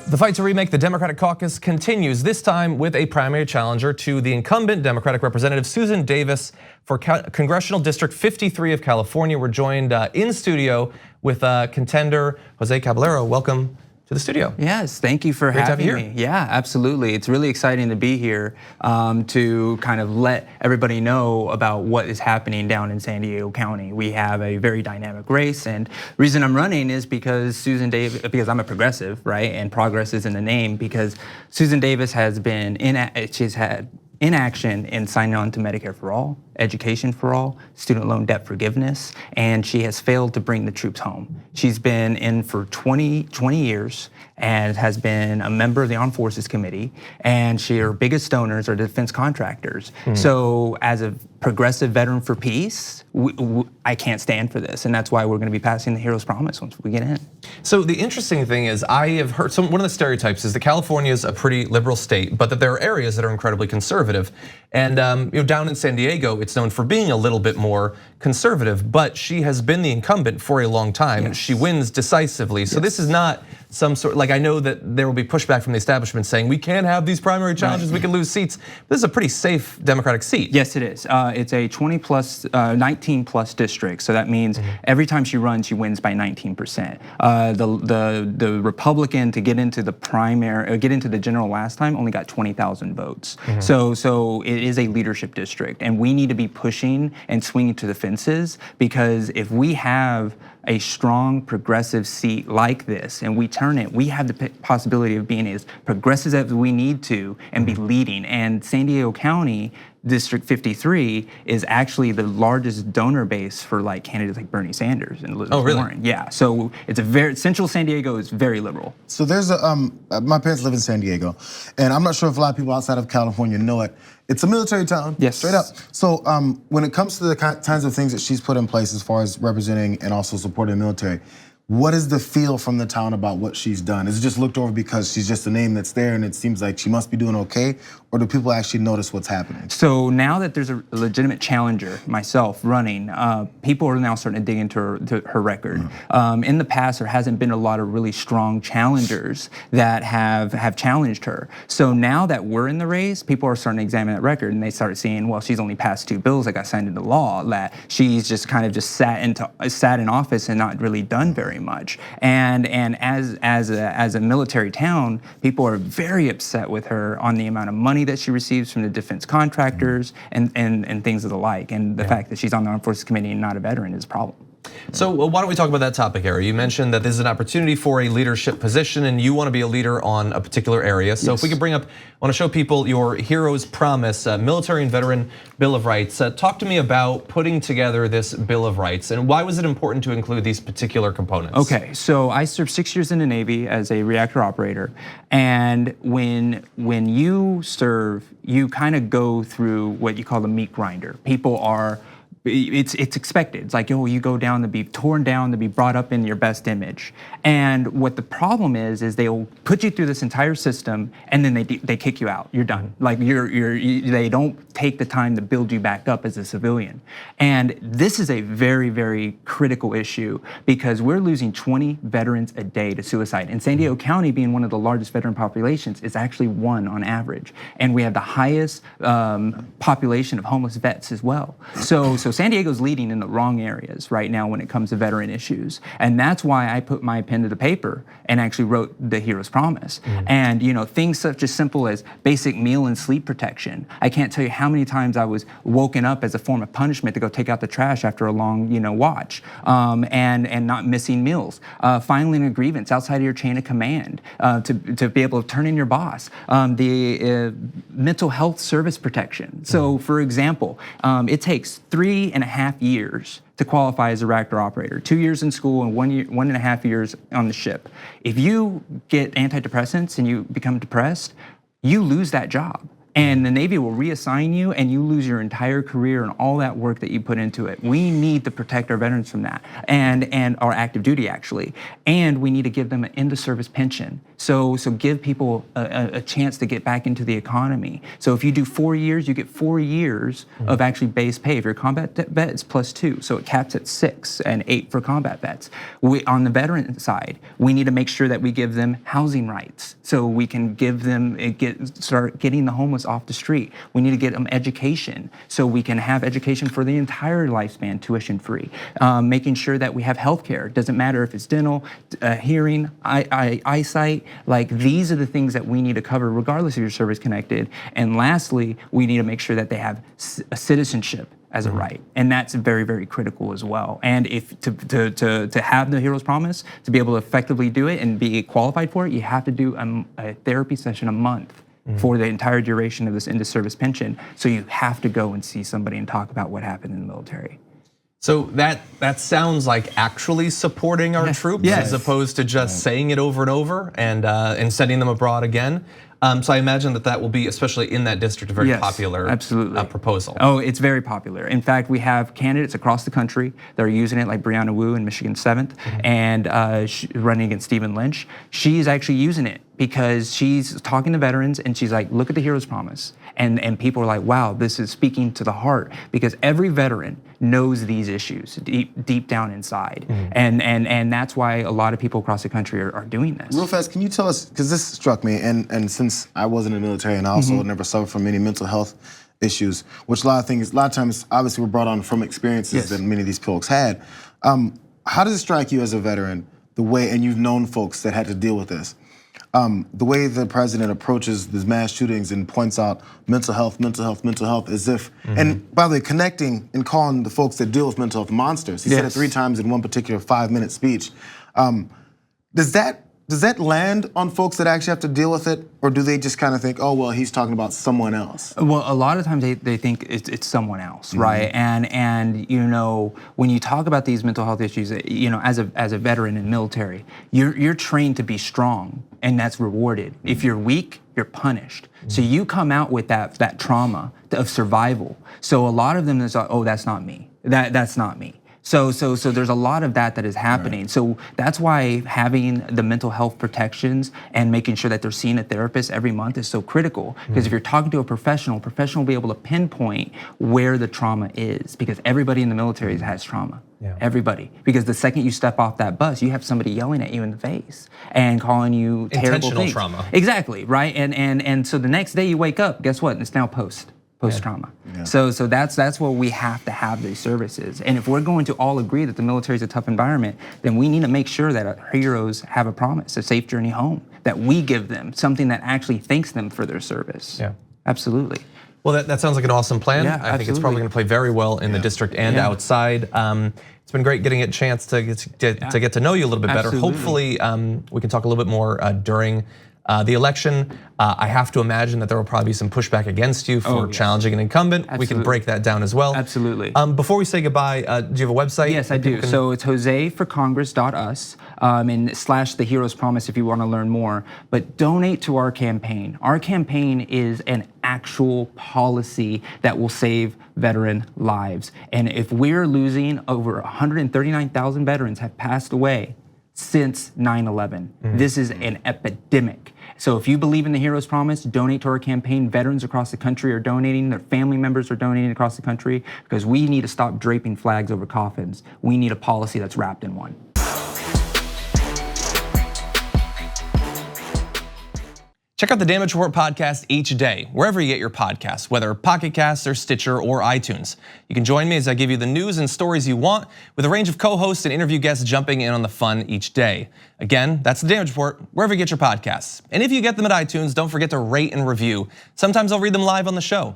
The fight to remake the Democratic caucus continues, this time with a primary challenger to the incumbent Democratic Representative Susan Davis for Congressional District 53 of California. We're joined in studio with contender Jose Caballero. Welcome to the studio. Yes, thank you for having me. Yeah, absolutely. It's really exciting to be here to kind of let everybody know about what is happening down in San Diego County. We have a very dynamic race, and the reason I'm running is because because I'm a progressive, right? And progress is in the name, because Susan Davis has been she's had inaction in signing on to Medicare for all, education for all, student loan debt forgiveness, and she has failed to bring the troops home. She's been in for 20 years and has been a member of the Armed Forces Committee, and her biggest donors are defense contractors. So as a progressive veteran for peace, I can't stand for this, and that's why we're gonna be passing the Hero's Promise once we get in. So the interesting thing is, I have heard, one of the stereotypes is that California is a pretty liberal state, but that there are areas that are incredibly conservative. And down in San Diego, it's known for being a little bit more conservative, but she has been the incumbent for a long time. Yes. She wins decisively. So this is not some sort, like, I know that there will be pushback from the establishment saying we can't have these primary challenges, we can lose seats. This is a pretty safe Democratic seat. Yes, it is. It's a 19 plus district. So that means every time she runs, she wins by 19%. The Republican to get into the primary, get into the general last time only got 20,000 votes. So it is a leadership district, and we need to be pushing and swinging to the fences, because if we have a strong progressive seat like this and we turn it, we have the possibility of being as progressive as we need to and be leading. And San Diego County District 53 is actually the largest donor base for like candidates like Bernie Sanders and Elizabeth Warren. Yeah, so it's a very, central San Diego is very liberal. So there's my parents live in San Diego, and I'm not sure if a lot of people outside of California know it. It's a military town, straight up. So when it comes to the kinds of things that she's put in place as far as representing and also supporting the military, what is the feel from the town about what she's done? Is it just looked over because she's just a name that's there and it seems like she must be doing okay? Or do people actually notice what's happening? So now that there's a legitimate challenger, myself, running, people are now starting to dig into her record. In the past, there hasn't been a lot of really strong challengers that have challenged her. So now that we're in the race, people are starting to examine that record, and they start seeing, well, she's only passed 2 bills that got signed into law, that she's just kind of just sat in office and not really done very much. And as a military town, people are very upset with her on the amount of money that she receives from the defense contractors and things of the like. And the fact that she's on the Armed Forces Committee and not a veteran is a problem. So why don't we talk about that topic, Harry? You mentioned that this is an opportunity for a leadership position and you want to be a leader on a particular area. So if we could bring up, I want to show people your Hero's Promise, Military and Veteran Bill of Rights. Talk to me about putting together this Bill of Rights and why was it important to include these particular components? Okay, so I served 6 years in the Navy as a reactor operator, and when you serve, you kind of go through what you call the meat grinder. People are, it's expected. It's like, oh, you go down to be torn down, to be brought up in your best image. And what the problem is they'll put you through this entire system and then they kick you out. You're done. Like they don't take the time to build you back up as a civilian. And this is a very, very critical issue because we're losing 20 veterans a day to suicide. And San Diego County, being one of the largest veteran populations, is actually 1 on average. And we have the highest population of homeless vets as well. So San Diego's leading in the wrong areas right now when it comes to veteran issues. And that's why I put my pen to the paper and actually wrote the Hero's Promise. And things such as simple as basic meal and sleep protection. I can't tell you how many times I was woken up as a form of punishment to go take out the trash after a long watch, and not missing meals. Filing a grievance outside of your chain of command to be able to turn in your boss. The mental health service protection. So for example, it takes 3.5 years to qualify as a reactor operator, 2 years in school and 1.5 years on the ship. If you get antidepressants and you become depressed, you lose that job. and the Navy will reassign you, and you lose your entire career and all that work that you put into it. We need to protect our veterans from that, and our active duty actually, and we need to give them an end-of-service pension. So give people a chance to get back into the economy. So if you do 4 years, you get 4 years of actually base pay. If you're a combat vet, it's +2, so it caps at 6 and 8 for combat vets. On the veteran side, we need to make sure that we give them housing rights, so we can give them start getting the homeless off the street. We need to get them education, so we can have education for the entire lifespan, tuition free. Making sure that we have health care. Doesn't matter if it's dental, hearing, eyesight. Like, these are the things that we need to cover regardless if you're service connected. And lastly, we need to make sure that they have a citizenship as a right, and that's very, very critical as well. And if to have the Hero's Promise, to be able to effectively do it and be qualified for it, you have to do a therapy session a month for the entire duration of this end-of-service pension. So you have to go and see somebody and talk about what happened in the military. So that sounds like actually supporting our troops, as opposed to just saying it over and over and sending them abroad again. So I imagine that will be, especially in that district, a very popular proposal. Oh, it's very popular. In fact, we have candidates across the country that are using it, like Brianna Wu in Michigan 7th, and running against Stephen Lynch. She's actually using it because she's talking to veterans and she's like, look at the Hero's Promise. And people are like, wow, this is speaking to the heart, because every veteran knows these issues deep down inside. And that's why a lot of people across the country are doing this. Real fast, can you tell us, because this struck me, and since I wasn't in the military and I also never suffered from any mental health issues, which a lot of times obviously were brought on from experiences that many of these folks had. How does it strike you as a veteran, the way, and you've known folks that had to deal with this, the way the president approaches these mass shootings and points out mental health as if, and by the way, connecting and calling the folks that deal with mental health monsters. He said it 3 times in one particular 5-minute speech. Does that land on folks that actually have to deal with it, or do they just kind of think, oh, well, he's talking about someone else? Well, a lot of times they think it's someone else, right? And you know, when you talk about these mental health issues, you know, as a veteran in the military, you're trained to be strong, and that's rewarded. If you're weak, you're punished. So you come out with that trauma of survival. So a lot of them is like, oh, that's not me. That's not me. So there's a lot of that is happening. Right. So that's why having the mental health protections and making sure that they're seeing a therapist every month is so critical. Because if you're talking to a professional will be able to pinpoint where the trauma is, because everybody in the military has trauma. Everybody. Because the second you step off that bus, you have somebody yelling at you in the face and calling you terrible things. Trauma. Exactly, right? And so the next day you wake up, guess what? It's now post-trauma. So that's where we have to have these services. And if we're going to all agree that the military is a tough environment, then we need to make sure that our heroes have a promise, a safe journey home, that we give them something that actually thanks them for their service. Absolutely. Well, that sounds like an awesome plan. I think it's probably going to play very well in the district and outside. It's been great getting a chance to get to know you a little bit better. Hopefully, we can talk a little bit more during the election. I have to imagine that there will probably be some pushback against you for challenging an incumbent. We can break that down as well. Absolutely. Before we say goodbye, do you have a website? Yes, I do. So it's joseforcongress.us and / the Hero's Promise if you want to learn more. But donate to our campaign. Our campaign is an actual policy that will save veteran lives. And if we're losing, over 139,000 veterans have passed away since 9/11. This is an epidemic. So if you believe in the Hero's Promise, donate to our campaign. Veterans across the country are donating, their family members are donating across the country, because we need to stop draping flags over coffins. We need a policy that's wrapped in one. Check out the Damage Report podcast each day, wherever you get your podcasts, whether Pocket Casts or Stitcher or iTunes. You can join me as I give you the news and stories you want, with a range of co-hosts and interview guests jumping in on the fun each day. Again, that's the Damage Report, wherever you get your podcasts. And if you get them at iTunes, don't forget to rate and review. Sometimes I'll read them live on the show.